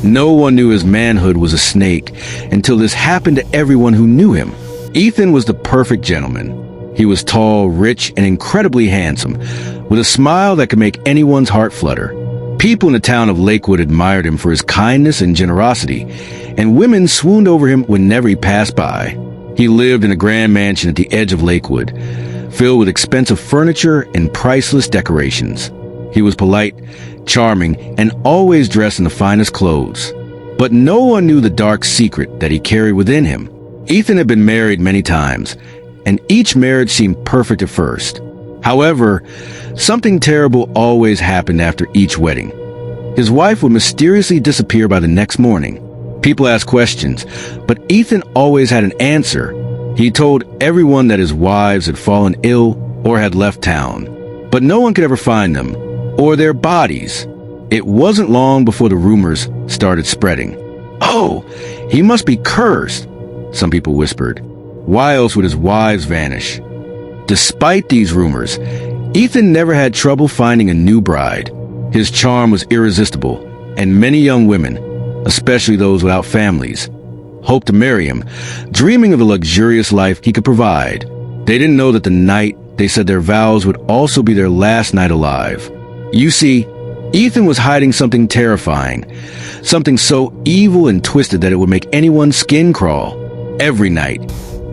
No one knew his manhood was a snake until this happened to everyone who knew him. Ethan was the perfect gentleman. He was tall, rich, and incredibly handsome, with a smile that could make anyone's heart flutter. People in the town of Lakewood admired him for his kindness and generosity, and women swooned over him whenever he passed by. He lived in a grand mansion at the edge of Lakewood, filled with expensive furniture and priceless decorations. He was polite, charming, and always dressed in the finest clothes. But no one knew the dark secret that he carried within him. Ethan had been married many times, and each marriage seemed perfect at first. However, something terrible always happened after each wedding. His wife would mysteriously disappear by the next morning. People asked questions, but Ethan always had an answer. He told everyone that his wives had fallen ill or had left town, but no one could ever find them, or their bodies. It wasn't long before the rumors started spreading. "Oh, he must be cursed," some people whispered. Why else would his wives vanish? Despite these rumors, Ethan never had trouble finding a new bride. His charm was irresistible, and many young women, especially those without families, hoped to marry him, dreaming of the luxurious life he could provide. They didn't know that the night they said their vows would also be their last night alive. You see, Ethan was hiding something terrifying, something so evil and twisted that it would make anyone's skin crawl. Every night,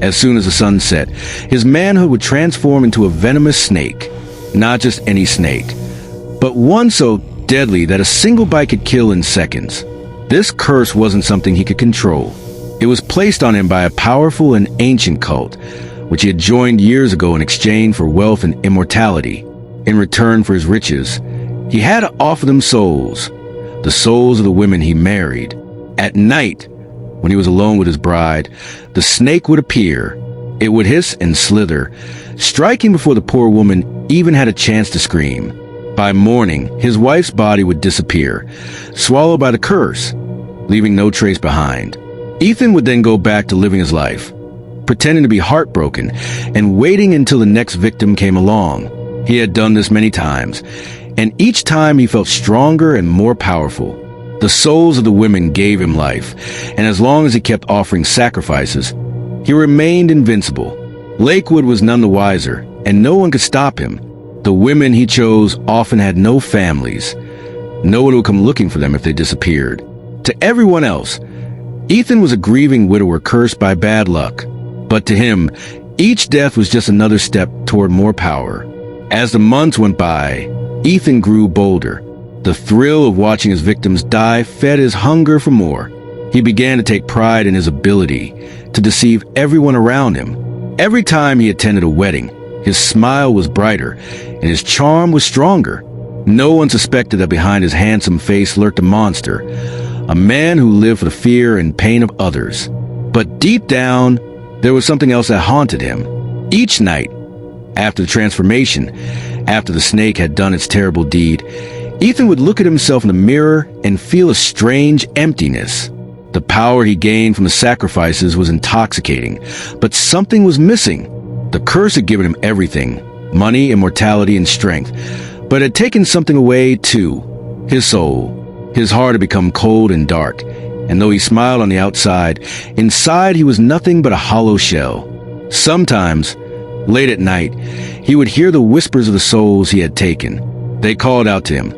as soon as the sun set, his manhood would transform into a venomous snake. Not just any snake, but one so deadly that a single bite could kill in seconds. This curse wasn't something he could control. It was placed on him by a powerful and ancient cult, which he had joined years ago in exchange for wealth and immortality. In return for his riches, he had to offer them souls, the souls of the women he married. At night, when he was alone with his bride, the snake would appear. It would hiss and slither, striking before the poor woman even had a chance to scream. By morning, his wife's body would disappear, swallowed by the curse, leaving no trace behind. Ethan would then go back to living his life, pretending to be heartbroken and waiting until the next victim came along. He had done this many times, and each time he felt stronger and more powerful. The souls of the women gave him life, and as long as he kept offering sacrifices, he remained invincible. Lakewood was none the wiser, and no one could stop him. The women he chose often had no families. No one would come looking for them if they disappeared. To everyone else, Ethan was a grieving widower cursed by bad luck. But to him, each death was just another step toward more power. As the months went by, Ethan grew bolder. The thrill of watching his victims die fed his hunger for more. He began to take pride in his ability to deceive everyone around him. Every time he attended a wedding, his smile was brighter and his charm was stronger. No one suspected that behind his handsome face lurked a monster, a man who lived for the fear and pain of others. But deep down, there was something else that haunted him. Each night, after the transformation, after the snake had done its terrible deed, Ethan would look at himself in the mirror and feel a strange emptiness. The power he gained from the sacrifices was intoxicating, but something was missing. The curse had given him everything, money, immortality, and strength, but had taken something away too, his soul. His heart had become cold and dark, and though he smiled on the outside, inside he was nothing but a hollow shell. Sometimes, late at night, he would hear the whispers of the souls he had taken. They called out to him,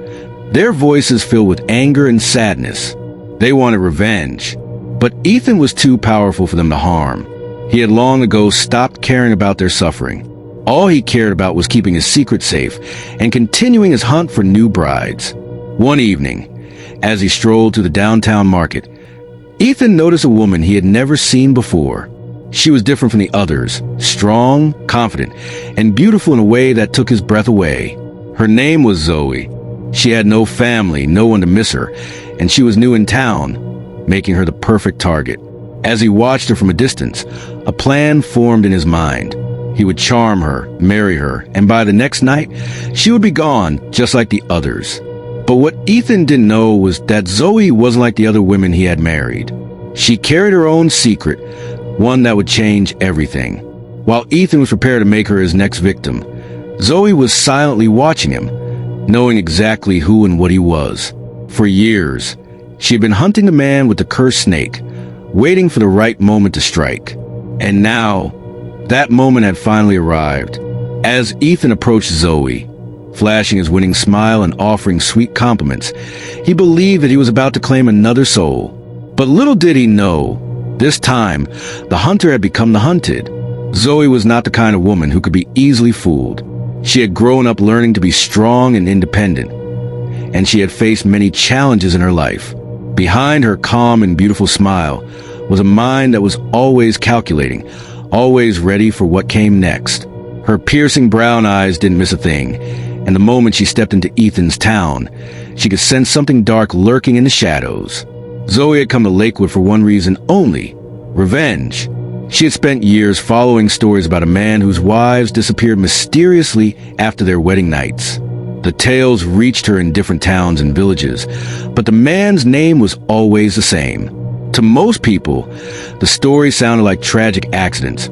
their voices filled with anger and sadness. They wanted revenge, but Ethan was too powerful for them to harm. He had long ago stopped caring about their suffering. All he cared about was keeping his secret safe and continuing his hunt for new brides. One evening, as he strolled through the downtown market, Ethan noticed a woman he had never seen before. She was different from the others, strong, confident, and beautiful in a way that took his breath away. Her name was Zoey. She had no family, no one to miss her, and she was new in town, making her the perfect target. As he watched her from a distance, a plan formed in his mind. He would charm her, marry her, and by the next night, she would be gone, just like the others. But what Ethan didn't know was that Zoey wasn't like the other women he had married. She carried her own secret, one that would change everything. While Ethan was prepared to make her his next victim, Zoey was silently watching him, knowing exactly who and what he was. For years, She had been hunting the man with the cursed snake, waiting for the right moment to strike. And now, that moment had finally arrived. As Ethan approached Zoey, flashing his winning smile and offering sweet compliments, he believed that he was about to claim another soul. But little did he know, this time, the hunter had become the hunted. Zoey was not the kind of woman who could be easily fooled. She had grown up learning to be strong and independent, and she had faced many challenges in her life. Behind her calm and beautiful smile was a mind that was always calculating, always ready for what came next. Her piercing brown eyes didn't miss a thing, and the moment she stepped into Ethan's town, she could sense something dark lurking in the shadows. Zoey had come to Lakewood for one reason only: revenge. She had spent years following stories about a man whose wives disappeared mysteriously after their wedding nights. The tales reached her in different towns and villages, but the man's name was always the same. To most people, the story sounded like tragic accidents,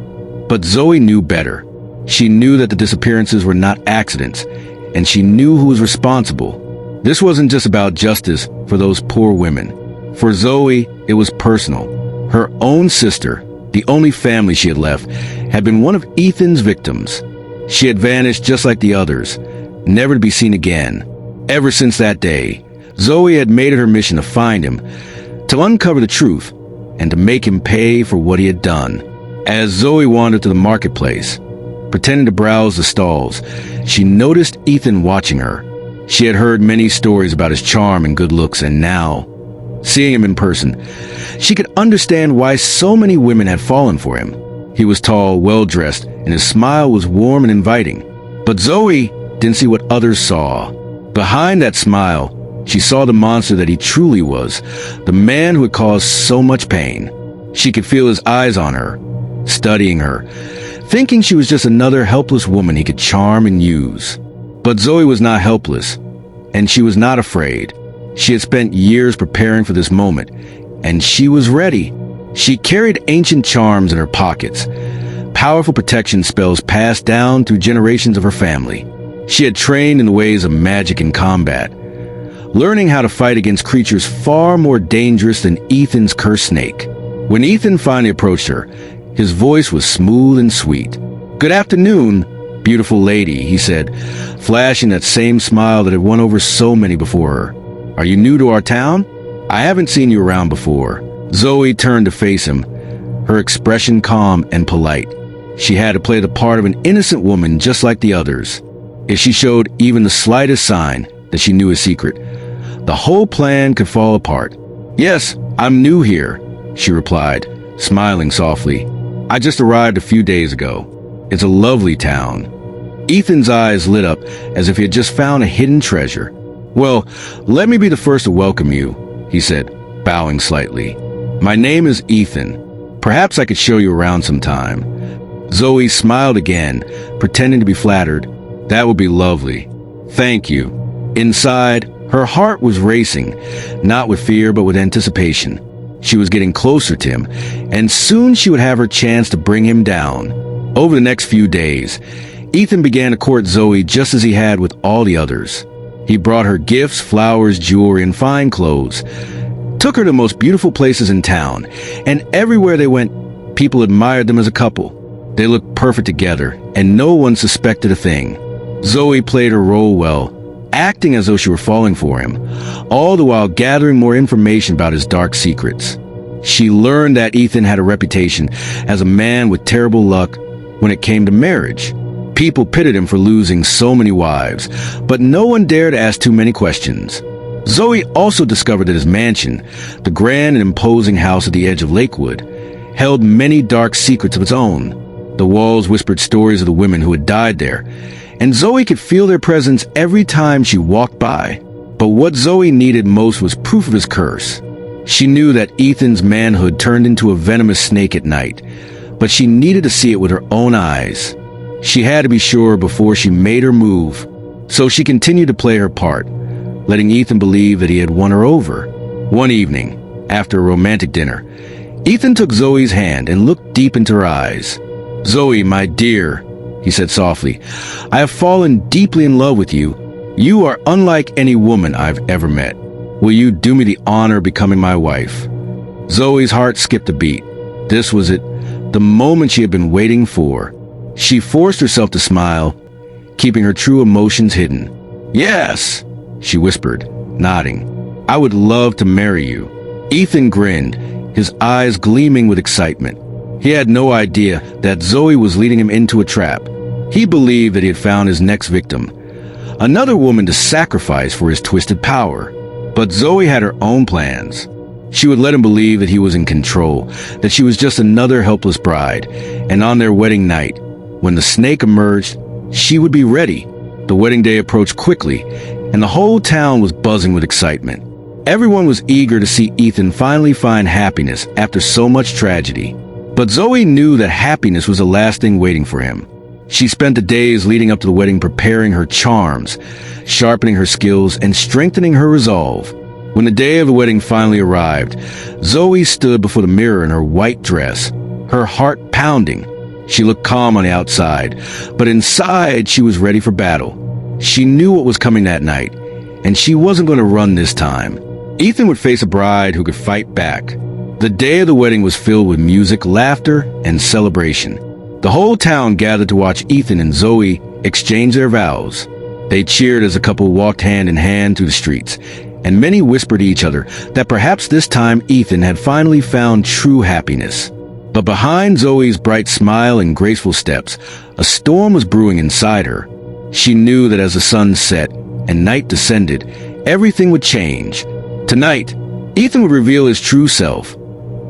but Zoey knew better. She knew that the disappearances were not accidents, and she knew who was responsible. This wasn't just about justice for those poor women. For Zoey, it was personal. Her own sister, the only family she had left, had been one of Ethan's victims. She had vanished just like the others, never to be seen again. Ever since that day, Zoey had made it her mission to find him, to uncover the truth, and to make him pay for what he had done. As Zoey wandered to the marketplace, pretending to browse the stalls, she noticed Ethan watching her. She had heard many stories about his charm and good looks, and now, seeing him in person, she could understand why so many women had fallen for him. He was tall, well-dressed, and his smile was warm and inviting. But Zoey didn't see what others saw. Behind that smile, she saw the monster that he truly was, the man who had caused so much pain. She could feel his eyes on her, studying her, thinking she was just another helpless woman he could charm and use. But Zoey was not helpless, and she was not afraid. She had spent years preparing for this moment, and she was ready. She carried ancient charms in her pockets, powerful protection spells passed down through generations of her family. She had trained in the ways of magic and combat, learning how to fight against creatures far more dangerous than Ethan's cursed snake. When Ethan finally approached her, his voice was smooth and sweet. "Good afternoon, beautiful lady," he said, flashing that same smile that had won over so many before her. "Are you new to our town? I haven't seen you around before." Zoey turned to face him, her expression calm and polite. She had to play the part of an innocent woman just like the others. If she showed even the slightest sign that she knew his secret, the whole plan could fall apart. "Yes, I'm new here," she replied, smiling softly. "I just arrived a few days ago. It's a lovely town." Ethan's eyes lit up as if he had just found a hidden treasure. "Well, let me be the first to welcome you," he said, bowing slightly. "My name is Ethan. Perhaps I could show you around sometime." Zoey smiled again, pretending to be flattered. "That would be lovely. Thank you." Inside, her heart was racing, not with fear but with anticipation. She was getting closer to him, and soon she would have her chance to bring him down. Over the next few days, Ethan began to court Zoey just as he had with all the others. He brought her gifts, flowers, jewelry, and fine clothes, took her to the most beautiful places in town, and everywhere they went, people admired them as a couple. They looked perfect together, and no one suspected a thing. Zoey played her role well, acting as though she were falling for him, all the while gathering more information about his dark secrets. She learned that Ethan had a reputation as a man with terrible luck when it came to marriage. People pitted him for losing so many wives, but no one dared ask too many questions. Zoey also discovered that his mansion, the grand and imposing house at the edge of Lakewood, held many dark secrets of its own. The walls whispered stories of the women who had died there, and Zoey could feel their presence every time she walked by. But what Zoey needed most was proof of his curse. She knew that Ethan's manhood turned into a venomous snake at night, but she needed to see it with her own eyes. She had to be sure before she made her move, so she continued to play her part, letting Ethan believe that he had won her over. One evening, after a romantic dinner, Ethan took Zoey's hand and looked deep into her eyes. "Zoey, my dear," he said softly, "I have fallen deeply in love with you. You are unlike any woman I've ever met. Will you do me the honor of becoming my wife?" Zoe's heart skipped a beat. This was it, the moment she had been waiting for. She forced herself to smile, keeping her true emotions hidden. "Yes," she whispered, nodding. "I would love to marry you." Ethan grinned, his eyes gleaming with excitement. He had no idea that Zoey was leading him into a trap. He believed that he had found his next victim, another woman to sacrifice for his twisted power. But Zoey had her own plans. She would let him believe that he was in control, that she was just another helpless bride, and on their wedding night, when the snake emerged, she would be ready. The wedding day approached quickly, and the whole town was buzzing with excitement. Everyone was eager to see Ethan finally find happiness after so much tragedy. But Zoey knew that happiness was the last thing waiting for him. She spent the days leading up to the wedding preparing her charms, sharpening her skills, and strengthening her resolve. When the day of the wedding finally arrived, Zoey stood before the mirror in her white dress, her heart pounding. She looked calm on the outside, but inside she was ready for battle. She knew what was coming that night, and she wasn't going to run this time. Ethan would face a bride who could fight back. The day of the wedding was filled with music, laughter, and celebration. The whole town gathered to watch Ethan and Zoey exchange their vows. They cheered as the couple walked hand in hand through the streets, and many whispered to each other that perhaps this time Ethan had finally found true happiness. But behind Zoey's bright smile and graceful steps, a storm was brewing inside her. She knew that as the sun set and night descended, everything would change. Tonight, Ethan would reveal his true self.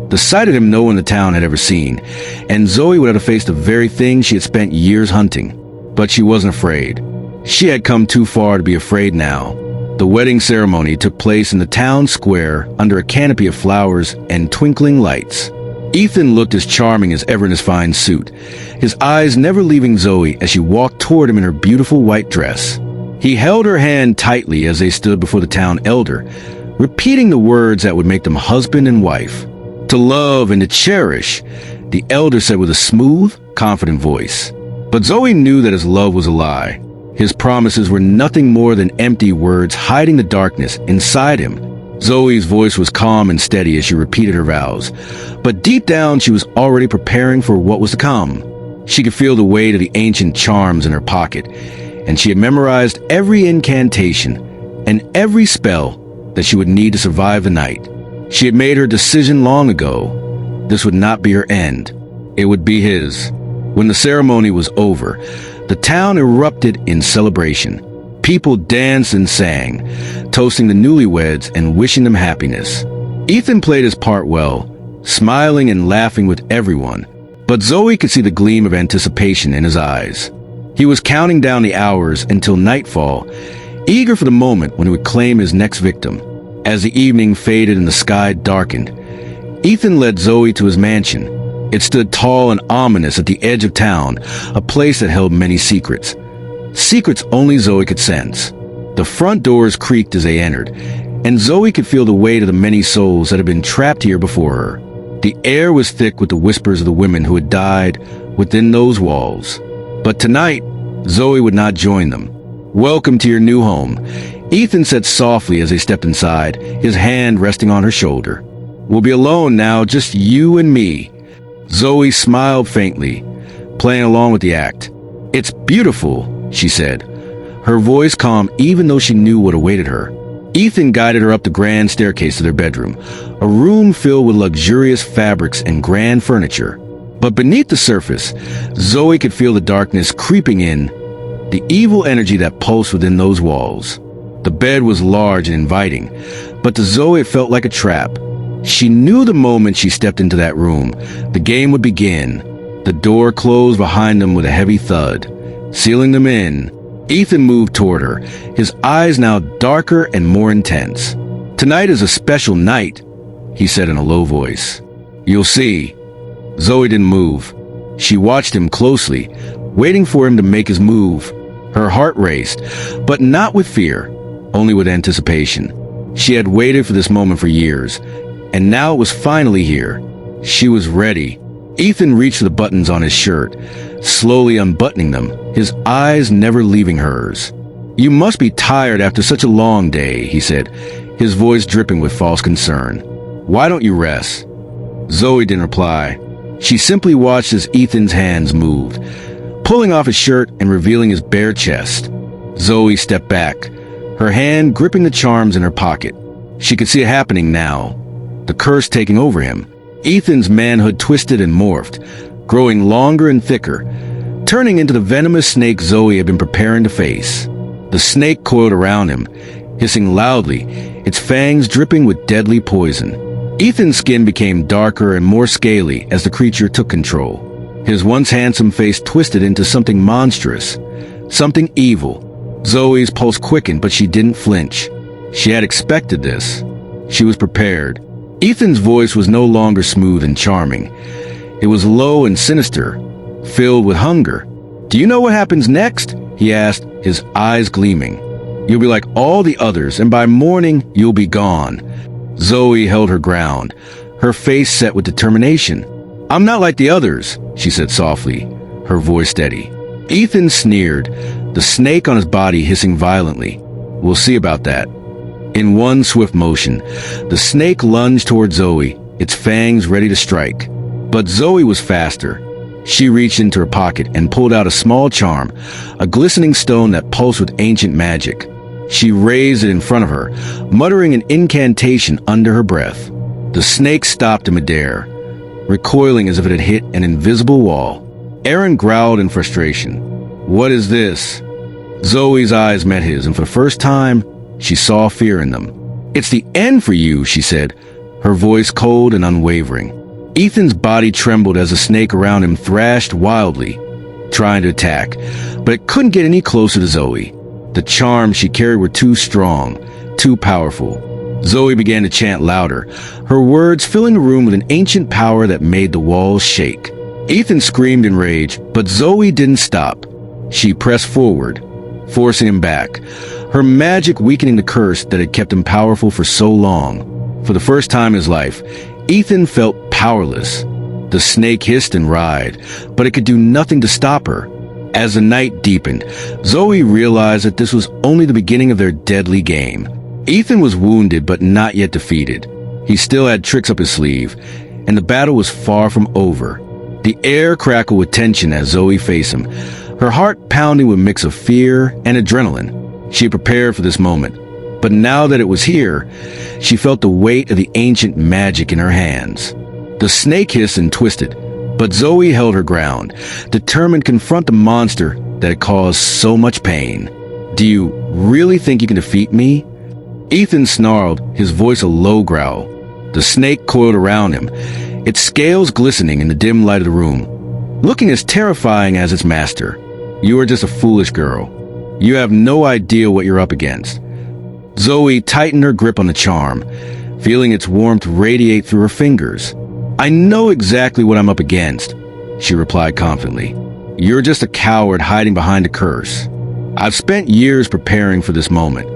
The sight of him no one in the town had ever seen, and Zoey would have to face the very thing she had spent years hunting. But she wasn't afraid. She had come too far to be afraid now. The wedding ceremony took place in the town square under a canopy of flowers and twinkling lights. Ethan looked as charming as ever in his fine suit, his eyes never leaving Zoey as she walked toward him in her beautiful white dress. He held her hand tightly as they stood before the town elder, repeating the words that would make them husband and wife. "To love and to cherish," the elder said with a smooth, confident voice. But Zoey knew that his love was a lie. His promises were nothing more than empty words hiding the darkness inside him. Zoey's voice was calm and steady as she repeated her vows, but deep down she was already preparing for what was to come. She could feel the weight of the ancient charms in her pocket, and she had memorized every incantation and every spell that she would need to survive the night. She had made her decision long ago. This would not be her end. It would be his. When the ceremony was over, the town erupted in celebration. People danced and sang, toasting the newlyweds and wishing them happiness. Ethan played his part well, smiling and laughing with everyone, but Zoey could see the gleam of anticipation in his eyes. He was counting down the hours until nightfall, eager for the moment when he would claim his next victim. As the evening faded and the sky darkened, Ethan led Zoey to his mansion. It stood tall and ominous at the edge of town, a place that held many secrets. Secrets only Zoey could sense. The front doors creaked as they entered, and Zoey could feel the weight of the many souls that had been trapped here before her. The air was thick with the whispers of the women who had died within those walls. But tonight, Zoey would not join them. "Welcome to your new home," Ethan said softly as they stepped inside, his hand resting on her shoulder. "We'll be alone now, just you and me." Zoey smiled faintly, playing along with the act. "It's beautiful," she said, her voice calm even though she knew what awaited her. Ethan guided her up the grand staircase to their bedroom, a room filled with luxurious fabrics and grand furniture. But beneath the surface, Zoey could feel the darkness creeping in, the evil energy that pulsed within those walls. The bed was large and inviting, but to Zoey it felt like a trap. She knew the moment she stepped into that room, the game would begin. The door closed behind them with a heavy thud, sealing them in. Ethan moved toward her, his eyes now darker and more intense. "Tonight is a special night," he said in a low voice. "You'll see." Zoey didn't move. She watched him closely, waiting for him to make his move. Her heart raced, but not with fear, only with anticipation. She had waited for this moment for years, and now it was finally here. She was ready. Ethan reached for the buttons on his shirt, slowly unbuttoning them, his eyes never leaving hers. "You must be tired after such a long day," he said, his voice dripping with false concern. "Why don't you rest?" Zoey didn't reply. She simply watched as Ethan's hands moved, pulling off his shirt and revealing his bare chest. Zoey stepped back, her hand gripping the charms in her pocket. She could see it happening now, the curse taking over him. Ethan's manhood twisted and morphed, growing longer and thicker, turning into the venomous snake Zoey had been preparing to face. The snake coiled around him, hissing loudly, its fangs dripping with deadly poison. Ethan's skin became darker and more scaly as the creature took control. His once handsome face twisted into something monstrous, something evil. Zoey's pulse quickened, but she didn't flinch. She had expected this. She was prepared. Ethan's voice was no longer smooth and charming. It was low and sinister, filled with hunger. "Do you know what happens next?" he asked, his eyes gleaming. "You'll be like all the others, and by morning, you'll be gone." Zoey held her ground, her face set with determination. "I'm not like the others," she said softly, her voice steady. Ethan sneered, the snake on his body hissing violently. "We'll see about that." In one swift motion, the snake lunged toward Zoey, its fangs ready to strike. But Zoey was faster. She reached into her pocket and pulled out a small charm, a glistening stone that pulsed with ancient magic. She raised it in front of her, muttering an incantation under her breath. The snake stopped in midair, recoiling as if it had hit an invisible wall. Aaron growled in frustration. "What is this?" Zoey's eyes met his, and for the first time, she saw fear in them. "It's the end for you," she said, her voice cold and unwavering. Ethan's body trembled as the snake around him thrashed wildly, trying to attack, but it couldn't get any closer to Zoey. The charms she carried were too strong, too powerful. Zoey began to chant louder, her words filling the room with an ancient power that made the walls shake. Ethan screamed in rage, but Zoey didn't stop. She pressed forward, forcing him back, her magic weakening the curse that had kept him powerful for so long. For the first time in his life, Ethan felt powerless. The snake hissed and writhed, but it could do nothing to stop her. As the night deepened, Zoey realized that this was only the beginning of their deadly game. Ethan was wounded but not yet defeated. He still had tricks up his sleeve, and the battle was far from over. The air crackled with tension as Zoey faced him, her heart pounding with a mix of fear and adrenaline. She prepared for this moment, but now that it was here, she felt the weight of the ancient magic in her hands. The snake hissed and twisted, but Zoey held her ground, determined to confront the monster that had caused so much pain. "Do you really think you can defeat me?" Ethan snarled, his voice a low growl. The snake coiled around him, its scales glistening in the dim light of the room, looking as terrifying as its master. "You are just a foolish girl. You have no idea what you're up against." Zoey tightened her grip on the charm, feeling its warmth radiate through her fingers. "I know exactly what I'm up against," she replied confidently. "You're just a coward hiding behind a curse. I've spent years preparing for this moment."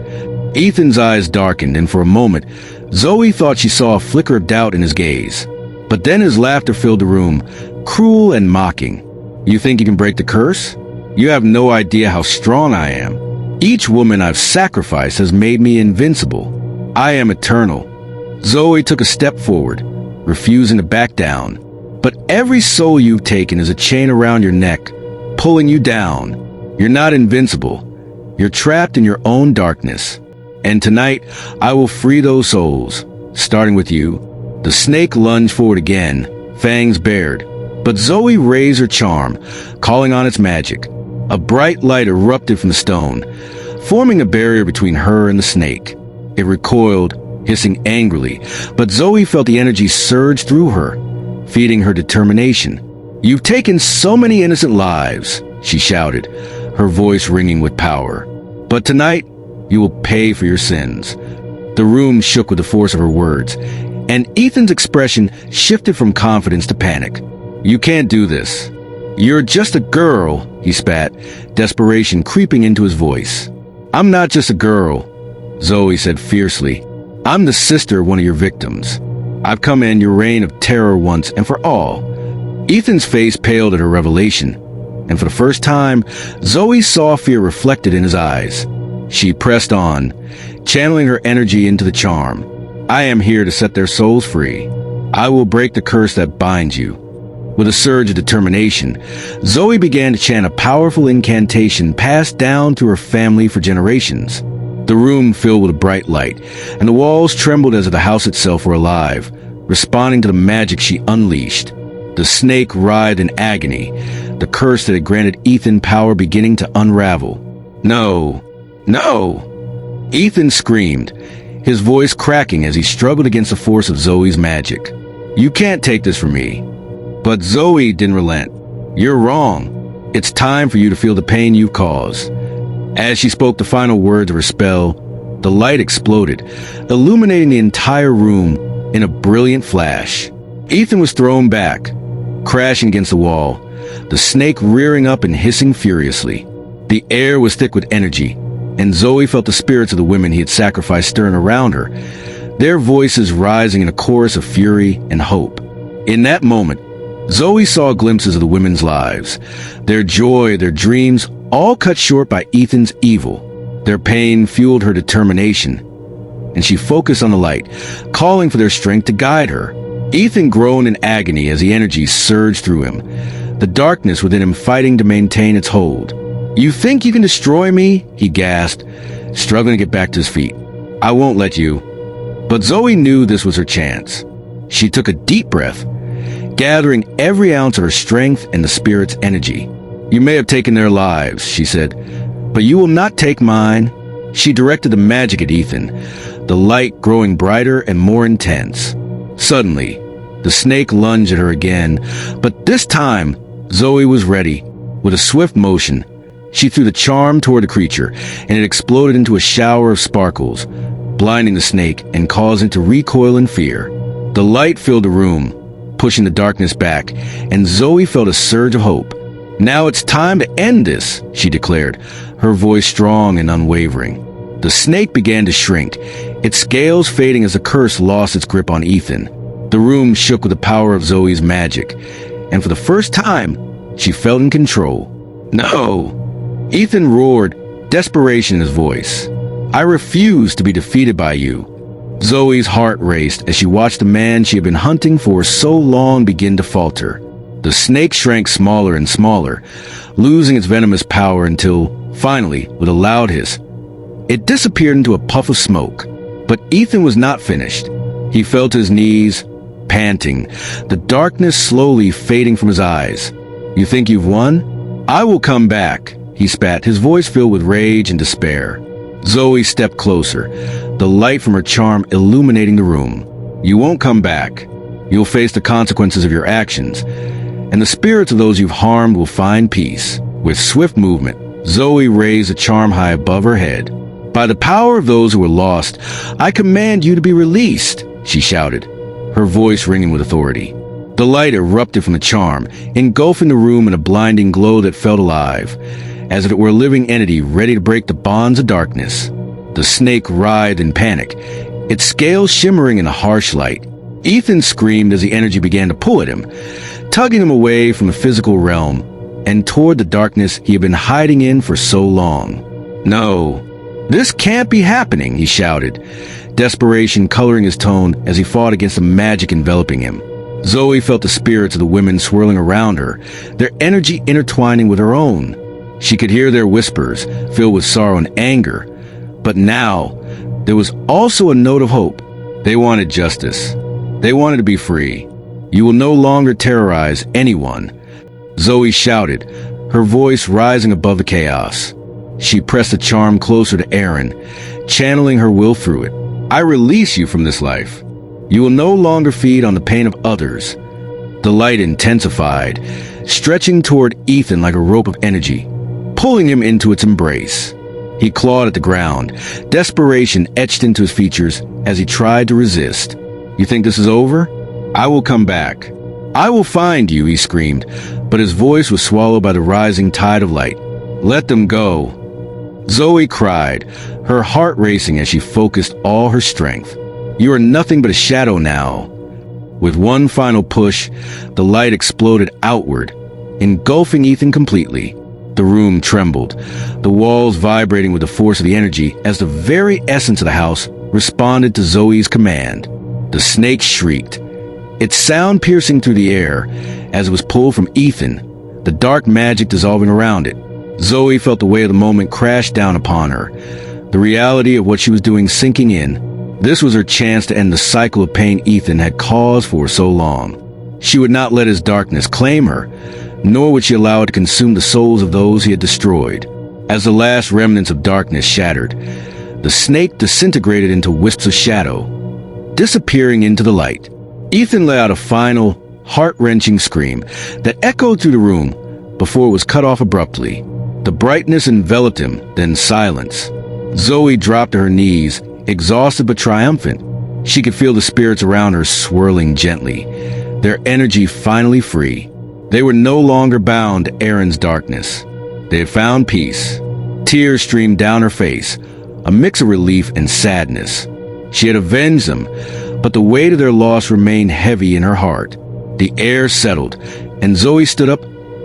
Ethan's eyes darkened, and for a moment, Zoey thought she saw a flicker of doubt in his gaze. But then his laughter filled the room, cruel and mocking. "You think you can break the curse? You have no idea how strong I am. Each woman I've sacrificed has made me invincible. I am eternal." Zoey took a step forward, refusing to back down. "But every soul you've taken is a chain around your neck, pulling you down. You're not invincible. You're trapped in your own darkness. And tonight, I will free those souls, starting with you." The snake lunged forward again, fangs bared. But Zoey raised her charm, calling on its magic. A bright light erupted from the stone, forming a barrier between her and the snake. It recoiled, hissing angrily, but Zoey felt the energy surge through her, feeding her determination. "You've taken so many innocent lives," she shouted, her voice ringing with power. "But tonight, you will pay for your sins." The room shook with the force of her words, and Ethan's expression shifted from confidence to panic. "You can't do this. You're just a girl," he spat, desperation creeping into his voice. "I'm not just a girl," Zoey said fiercely. "I'm the sister of one of your victims. I've come in your reign of terror once and for all." Ethan's face paled at her revelation, and for the first time, Zoey saw fear reflected in his eyes. She pressed on, channeling her energy into the charm. "I am here to set their souls free. I will break the curse that binds you." With a surge of determination, Zoey began to chant a powerful incantation passed down through her family for generations. The room filled with a bright light, and the walls trembled as if the house itself were alive, responding to the magic she unleashed. The snake writhed in agony, the curse that had granted Ethan power beginning to unravel. "No! No!" Ethan screamed, his voice cracking as he struggled against the force of Zoey's magic. "You can't take this from me." But Zoey didn't relent. "You're wrong. It's time for you to feel the pain you've caused." As she spoke the final words of her spell, the light exploded, illuminating the entire room in a brilliant flash. Ethan was thrown back, crashing against the wall, the snake rearing up and hissing furiously. The air was thick with energy, and Zoey felt the spirits of the women he had sacrificed stirring around her, their voices rising in a chorus of fury and hope. In that moment, Zoey saw glimpses of the women's lives, their joy, their dreams, all cut short by Ethan's evil. Their pain fueled her determination, and she focused on the light, calling for their strength to guide her. Ethan groaned in agony as the energy surged through him, the darkness within him fighting to maintain its hold. "You think you can destroy me?" he gasped, struggling to get back to his feet. "I won't let you." But Zoey knew this was her chance. She took a deep breath, gathering every ounce of her strength and the spirit's energy. "You may have taken their lives," she said, "but you will not take mine." She directed the magic at Ethan, the light growing brighter and more intense. Suddenly, the snake lunged at her again, but this time, Zoey was ready. With a swift motion, she threw the charm toward the creature, and it exploded into a shower of sparkles, blinding the snake and causing it to recoil in fear. The light filled the room, pushing the darkness back, and Zoey felt a surge of hope. "Now it's time to end this," she declared, her voice strong and unwavering. The snake began to shrink, its scales fading as the curse lost its grip on Ethan. The room shook with the power of Zoey's magic, and for the first time, she felt in control. "No!" Ethan roared, desperation in his voice. "I refuse to be defeated by you." Zoey's heart raced as she watched the man she had been hunting for so long begin to falter. The snake shrank smaller and smaller, losing its venomous power until, finally, with a loud hiss, it disappeared into a puff of smoke. But Ethan was not finished. He fell to his knees, panting, the darkness slowly fading from his eyes. "You think you've won? I will come back," he spat, his voice filled with rage and despair. Zoey stepped closer, the light from her charm illuminating the room. "You won't come back. You'll face the consequences of your actions, and the spirits of those you've harmed will find peace." With swift movement, Zoey raised the charm high above her head. "By the power of those who were lost, I command you to be released," she shouted, her voice ringing with authority. The light erupted from the charm, engulfing the room in a blinding glow that felt alive, as if it were a living entity ready to break the bonds of darkness. The snake writhed in panic, its scales shimmering in the harsh light. Ethan screamed as the energy began to pull at him, tugging him away from the physical realm and toward the darkness he had been hiding in for so long. "No, this can't be happening," he shouted, desperation coloring his tone as he fought against the magic enveloping him. Zoey felt the spirits of the women swirling around her, their energy intertwining with her own. She could hear their whispers, filled with sorrow and anger. But now, there was also a note of hope. They wanted justice. They wanted to be free. "You will no longer terrorize anyone," Zoey shouted, her voice rising above the chaos. She pressed the charm closer to Aaron, channeling her will through it. "I release you from this life. You will no longer feed on the pain of others." The light intensified, stretching toward Ethan like a rope of energy, pulling him into its embrace. He clawed at the ground, desperation etched into his features as he tried to resist. "You think this is over? I will come back. I will find you," he screamed, but his voice was swallowed by the rising tide of light. "Let them go." Zoey cried, her heart racing as she focused all her strength. "You are nothing but a shadow now." With one final push, the light exploded outward, engulfing Ethan completely. The room trembled, the walls vibrating with the force of the energy as the very essence of the house responded to Zoey's command. The snake shrieked, its sound piercing through the air as it was pulled from Ethan, the dark magic dissolving around it. Zoey felt the weight of the moment crash down upon her, the reality of what she was doing sinking in. This was her chance to end the cycle of pain Ethan had caused for so long. She would not let his darkness claim her, nor would she allow it to consume the souls of those he had destroyed. As the last remnants of darkness shattered, the snake disintegrated into wisps of shadow, disappearing into the light. Ethan let out a final, heart-wrenching scream that echoed through the room before it was cut off abruptly. The brightness enveloped him, then silence. Zoey dropped to her knees, exhausted but triumphant. She could feel the spirits around her swirling gently, their energy finally free. They were no longer bound to Aaron's darkness. They had found peace. Tears streamed down her face, a mix of relief and sadness. She had avenged them, but the weight of their loss remained heavy in her heart. The air settled, and Zoey stood up,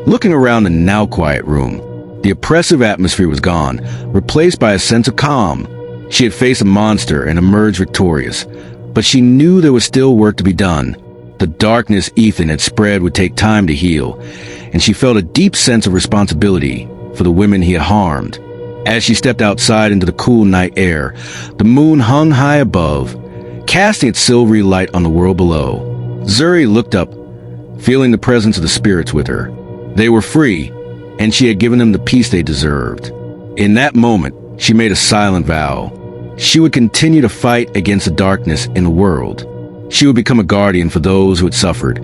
looking around the now quiet room. The oppressive atmosphere was gone, replaced by a sense of calm. She had faced a monster and emerged victorious, but she knew there was still work to be done. The darkness Ethan had spread would take time to heal, and she felt a deep sense of responsibility for the women he had harmed. As she stepped outside into the cool night air, the moon hung high above, casting its silvery light on the world below. Zoey looked up, feeling the presence of the spirits with her. They were free, and she had given them the peace they deserved. In that moment, she made a silent vow. She would continue to fight against the darkness in the world. She would become a guardian for those who had suffered,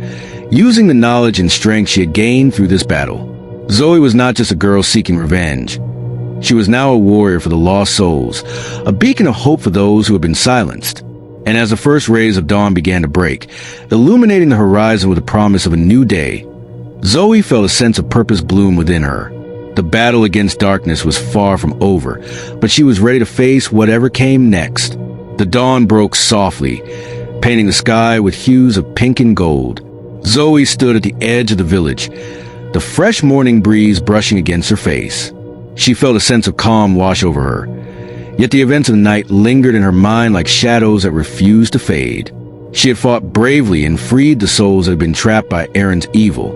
using the knowledge and strength she had gained through this battle. Zoey was not just a girl seeking revenge. She was now a warrior for the lost souls, a beacon of hope for those who had been silenced. And as the first rays of dawn began to break, illuminating the horizon with the promise of a new day, Zoey felt a sense of purpose bloom within her. The battle against darkness was far from over, but she was ready to face whatever came next. The dawn broke softly, painting the sky with hues of pink and gold. Zoey stood at the edge of the village, the fresh morning breeze brushing against her face. She felt a sense of calm wash over her, yet the events of the night lingered in her mind like shadows that refused to fade. She had fought bravely and freed the souls that had been trapped by Aaron's evil,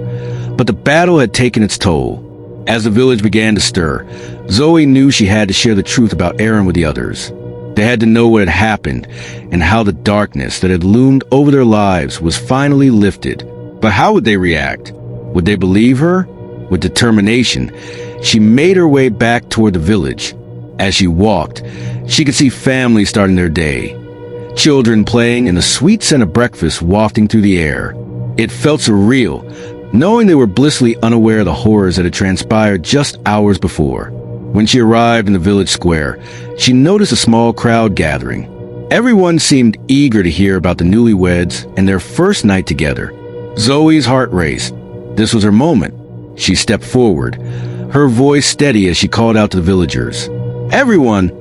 but the battle had taken its toll. As the village began to stir, Zoey knew she had to share the truth about Aaron with the others. They had to know what had happened and how the darkness that had loomed over their lives was finally lifted. But how would they react? Would they believe her? With determination, she made her way back toward the village. As she walked, she could see families starting their day, children playing and the sweet scent of breakfast wafting through the air. It felt surreal, knowing they were blissfully unaware of the horrors that had transpired just hours before. When she arrived in the village square, she noticed a small crowd gathering. Everyone seemed eager to hear about the newlyweds and their first night together. Zoey's heart raced. This was her moment. She stepped forward, her voice steady as she called out to the villagers. "Everyone,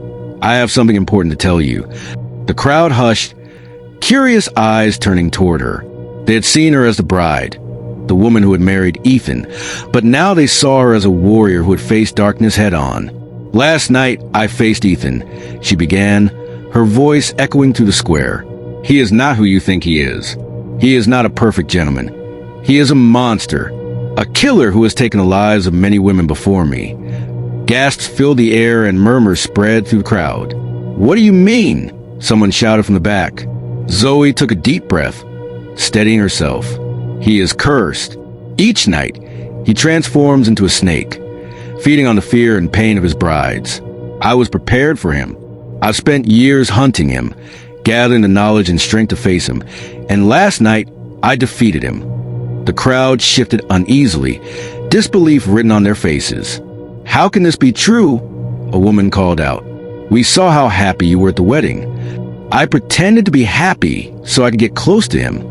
I have something important to tell you." The crowd hushed, curious eyes turning toward her. They had seen her as the bride, the woman who had married Ethan, but now they saw her as a warrior who had faced darkness head-on. "Last night, I faced Ethan," she began, her voice echoing through the square. "He is not who you think he is. He is not a perfect gentleman. He is a monster, a killer who has taken the lives of many women before me." Gasps filled the air and murmurs spread through the crowd. "What do you mean?" someone shouted from the back. Zoey took a deep breath, steadying herself. "He is cursed. Each night, he transforms into a snake, feeding on the fear and pain of his brides. I was prepared for him. I've spent years hunting him, gathering the knowledge and strength to face him, and last night, I defeated him." The crowd shifted uneasily, disbelief written on their faces. "How can this be true?" a woman called out. "We saw how happy you were at the wedding. I pretended to be happy so I could get close to him,"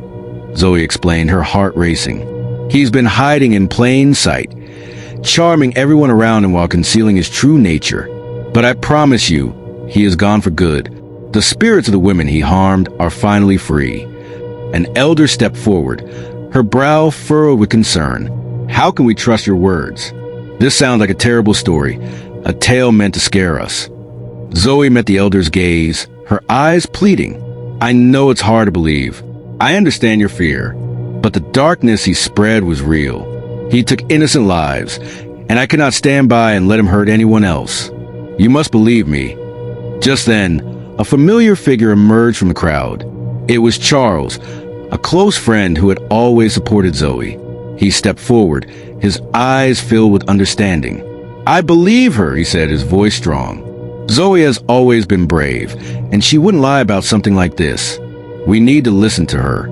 Zoey explained, her heart racing. "He's been hiding in plain sight, charming everyone around him while concealing his true nature. But I promise you, he is gone for good. The spirits of the women he harmed are finally free." An elder stepped forward, her brow furrowed with concern. "How can we trust your words? This sounds like a terrible story, a tale meant to scare us. Zoey met the elder's gaze, her eyes pleading. I know it's hard to believe. I understand your fear. But the darkness he spread was real. He took innocent lives, and I could not stand by and let him hurt anyone else. You must believe me. Just then, a familiar figure emerged from the crowd. It was Charles, a close friend who had always supported Zoey. He stepped forward, his eyes filled with understanding. I believe her, he said, his voice strong. Zoey has always been brave, and she wouldn't lie about something like this. We need to listen to her.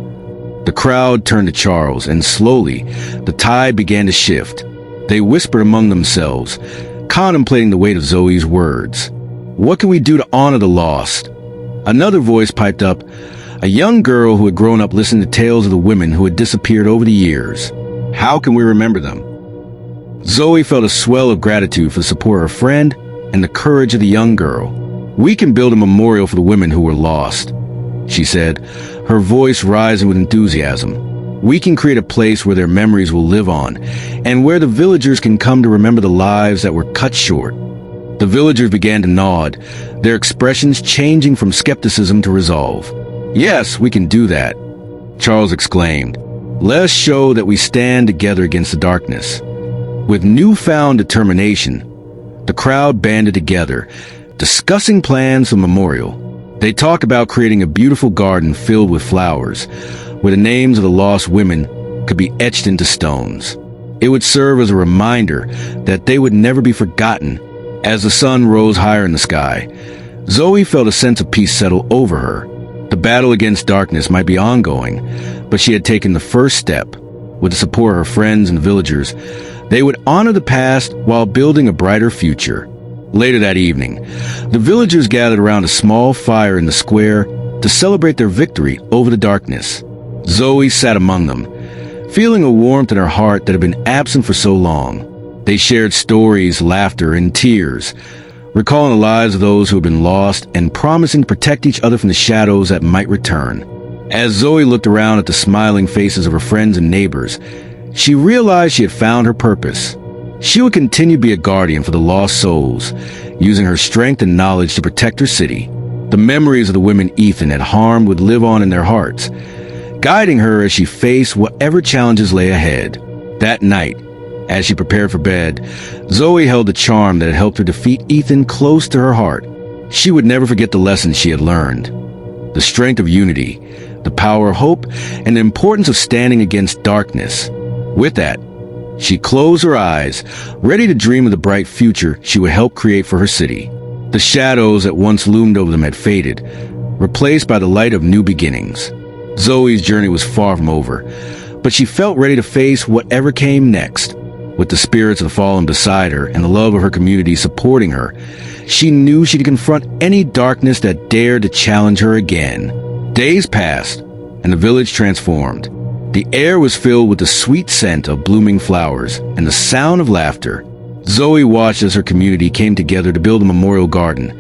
The crowd turned to Charles, and slowly, the tide began to shift. They whispered among themselves, contemplating the weight of Zoey's words. What can we do to honor the lost? Another voice piped up, a young girl who had grown up listening to tales of the women who had disappeared over the years. How can we remember them? Zoey felt a swell of gratitude for the support of her friend and the courage of the young girl. We can build a memorial for the women who were lost, she said, her voice rising with enthusiasm. We can create a place where their memories will live on, and where the villagers can come to remember the lives that were cut short. The villagers began to nod, their expressions changing from skepticism to resolve. Yes, we can do that, Charles exclaimed. Let us show that we stand together against the darkness. With newfound determination, the crowd banded together, discussing plans for the memorial. They talked about creating a beautiful garden filled with flowers, where the names of the lost women could be etched into stones. It would serve as a reminder that they would never be forgotten. As the sun rose higher in the sky, Zoey felt a sense of peace settle over her. The battle against darkness might be ongoing, but she had taken the first step. With the support of her friends and villagers, they would honor the past while building a brighter future. Later that evening, the villagers gathered around a small fire in the square to celebrate their victory over the darkness. Zoey sat among them, feeling a warmth in her heart that had been absent for so long. They shared stories, laughter, and tears, recalling the lives of those who had been lost and promising to protect each other from the shadows that might return. As Zoey looked around at the smiling faces of her friends and neighbors, she realized she had found her purpose. She would continue to be a guardian for the lost souls, using her strength and knowledge to protect her city. The memories of the women Ethan had harmed would live on in their hearts, guiding her as she faced whatever challenges lay ahead. That night, as she prepared for bed, Zoey held the charm that had helped her defeat Ethan close to her heart. She would never forget the lessons she had learned. The strength of unity, the power of hope, and the importance of standing against darkness. With that, she closed her eyes, ready to dream of the bright future she would help create for her city. The shadows that once loomed over them had faded, replaced by the light of new beginnings. Zoey's journey was far from over, but she felt ready to face whatever came next. With the spirits of the fallen beside her and the love of her community supporting her, she knew she could confront any darkness that dared to challenge her again. Days passed, and the village transformed. The air was filled with the sweet scent of blooming flowers and the sound of laughter. Zoey watched as her community came together to build a memorial garden,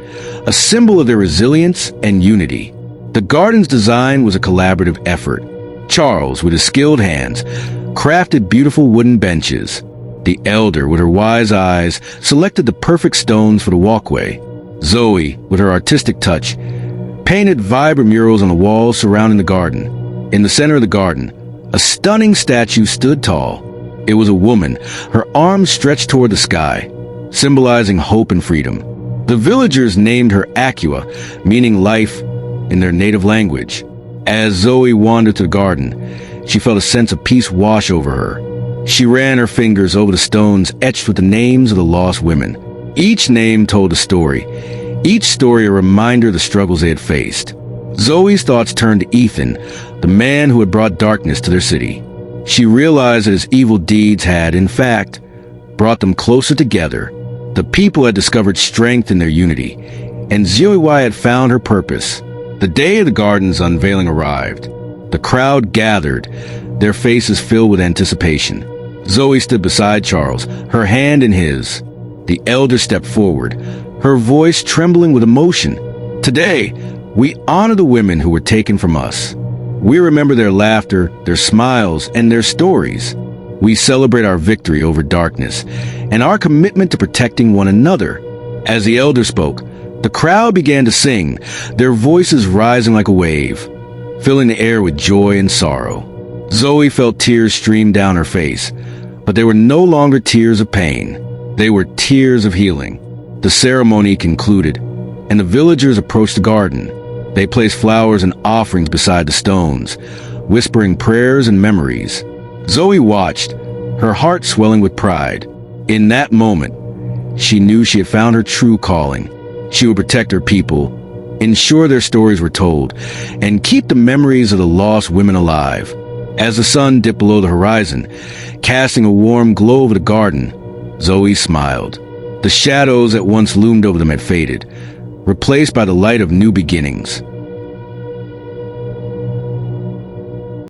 a symbol of their resilience and unity. The garden's design was a collaborative effort. Charles, with his skilled hands, crafted beautiful wooden benches. The elder, with her wise eyes, selected the perfect stones for the walkway. Zoey, with her artistic touch, painted vibrant murals on the walls surrounding the garden. In the center of the garden, a stunning statue stood tall. It was a woman, her arms stretched toward the sky, symbolizing hope and freedom. The villagers named her Aqua, meaning life, in their native language. As Zoey wandered to the garden, she felt a sense of peace wash over her. She ran her fingers over the stones etched with the names of the lost women. Each name told a story, each story a reminder of the struggles they had faced. Zoey's thoughts turned to Ethan, the man who had brought darkness to their city. She realized that his evil deeds had, in fact, brought them closer together. The people had discovered strength in their unity, and Zoey had found her purpose. The day of the garden's unveiling arrived. The crowd gathered, their faces filled with anticipation. Zoey stood beside Charles, her hand in his. The elder stepped forward, her voice trembling with emotion. Today, we honor the women who were taken from us. We remember their laughter, their smiles, and their stories. We celebrate our victory over darkness and our commitment to protecting one another. As the elder spoke, the crowd began to sing, their voices rising like a wave, filling the air with joy and sorrow. Zoey felt tears stream down her face, but they were no longer tears of pain. They were tears of healing. The ceremony concluded, and the villagers approached the garden. They placed flowers and offerings beside the stones, whispering prayers and memories. Zoey watched, her heart swelling with pride. In that moment, she knew she had found her true calling. She would protect her people, ensure their stories were told, and keep the memories of the lost women alive. As the sun dipped below the horizon, casting a warm glow over the garden, Zoey smiled. The shadows that once loomed over them had faded, replaced by the light of new beginnings.